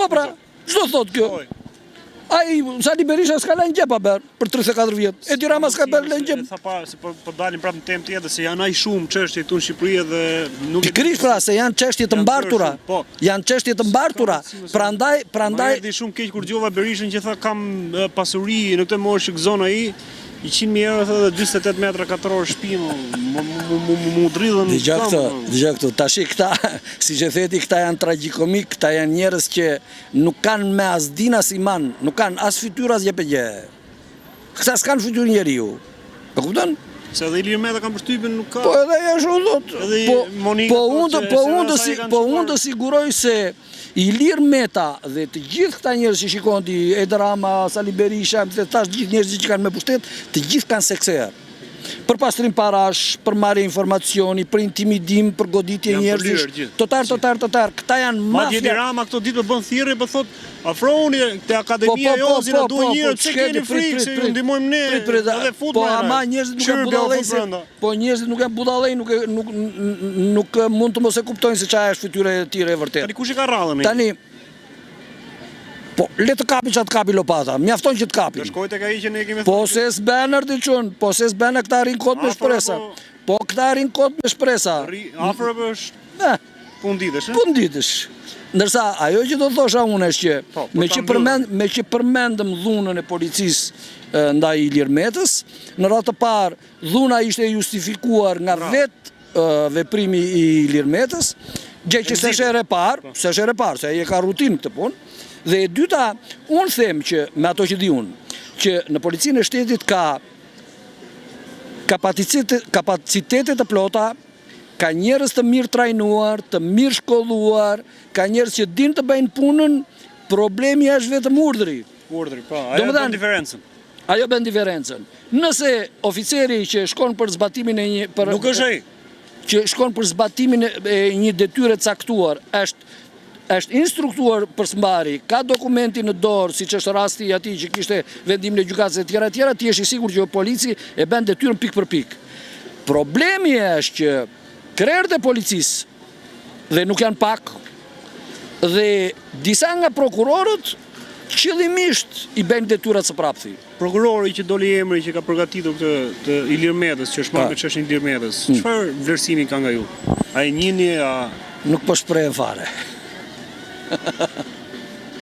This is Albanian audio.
Po pra, çdo thot kjo? Ai Sali Berisha s'ka lënë gjep për 34 vjet. Edi Rama s'ka bërë lënë gjep. Sa pa se po dalin prapë në temë tjetër se janë ai shumë çështje këtu në Shqipëri dhe nuk Pikërisht pra se janë çështje të mbartura. Janë çështje të mbartura. Prandaj di shumë keq kur dëgjova Berishën që tha kam pasuri në këtë moshë që gëzon ai 100.000 euro dhe 48 metra katror shtëpi mu dridhën. Dëgjoj këtu, tash këta, siç e theti, këta janë tragjikomik, këta janë njerëz që nuk kanë me asdin as iman, nuk kanë as fytyrë as JPG. Këta s'kan fytyrë njeriu. E kupton? Se edhe Ilir Meta kanë përshtypjen nuk ka. Po edhe ashtu thot. Po unë të siguroj se Ilir Meta dhe të gjithë këta njerëz që shikon ti Edi Rama, Sali Berisha, tash gjithë njerëzit që kanë me pushtet, të gjithë kanë sekser. Për pastrim parash, për marrje informacioni, për intimidim, për goditje njerëzish. Totar. Këta janë mafia. Madje Edi Rama këto ditë bën thirrje, po thot, afrohuni te akademia jonë, si na duhen njerëz, pse keni frikë se ju ndihmojmë ne edhe futboll. Po ama njerëzit nuk janë budallëse. Po njerëzit nuk janë budallë, nuk mund të mos e kuptojnë se çfarë është fytyra e tyre e vërtetë. Tani kush e ka rradhën? Tani po, le të kapi që të kapi lopata, mjafton që të kapi. Të shkoj tek ai që ne kemi thënë. Po se s'bën ardhëçun, po se s'bën këta rin kot me shpresa. Po këta rin kot me shpresa. Afër është Punditësh. Ndërsa ajo që do thosha unë është që me që përmendëm dhunën e policisë ndaj Ilir Metës, në radhë të parë dhuna ishte justifikuar nga vetë veprimi i Ilir Metës, gjë që s'është e parë, se ai e ka rutinë këtë punë. Dhe e dyta, unë them që, me ato që di unë, që në policinë e shtetit ka kapacitetet të plota, ka njerëz të mirë trajnuar, të mirë shkolluar, ka njerëz që din të bëjnë punën, problemi është vetëm urdhri. Urdhri, po, ajo bën diferencën. Ajo bën diferencën. Nëse oficeri që shkon për zbatimin e një... Nuk është ai. Që shkon për zbatimin e një detyre caktuar, është instruktuar për smbari, ka dokumenti në dorë, si që është rasti i atij që kishte vendimin e gjykatës e tjera, ti je i sigurt që polici e bën detyrën pik për pik. Problemi është që krerët e policisë dhe nuk janë pak, dhe disa nga prokurorët qëllimisht i bëjnë detyrat së prapthi. Prokurori që doli emri që ka përgatitur këtë Ilir Metës, që është marrë me çështjen e Ilir Metës, çfarë vlerësimi ka nga ju? Ai njihni nuk po shprehen fare.